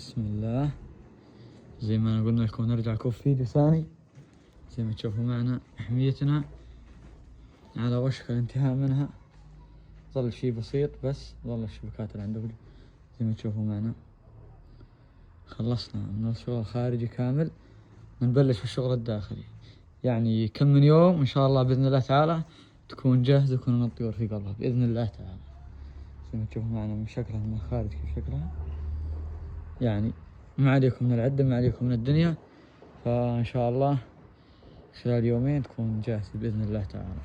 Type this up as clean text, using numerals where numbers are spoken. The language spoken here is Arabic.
بسم الله. زي ما قلنا لكم نرجع لكم في فيديو ثاني. زي ما تشوفوا معنا محميتنا على وشك الانتهاء منها، ظل شي بسيط بس ظل الشبكات اللي عندكم زي ما تشوفوا معنا. خلصنا من الشغل الخارجي كامل، نبلش في الشغل الداخلي. يعني كم من يوم ان شاء الله باذن الله تعالى تكون جاهزة ويكون الطيور في قلبها باذن الله تعالى. زي ما تشوفوا معنا من شكلها من الخارج كيف شكلها، يعني ما عليكم من العدة ما عليكم من الدنيا. فان شاء الله خلال يومين تكون جاهزة باذن الله تعالى.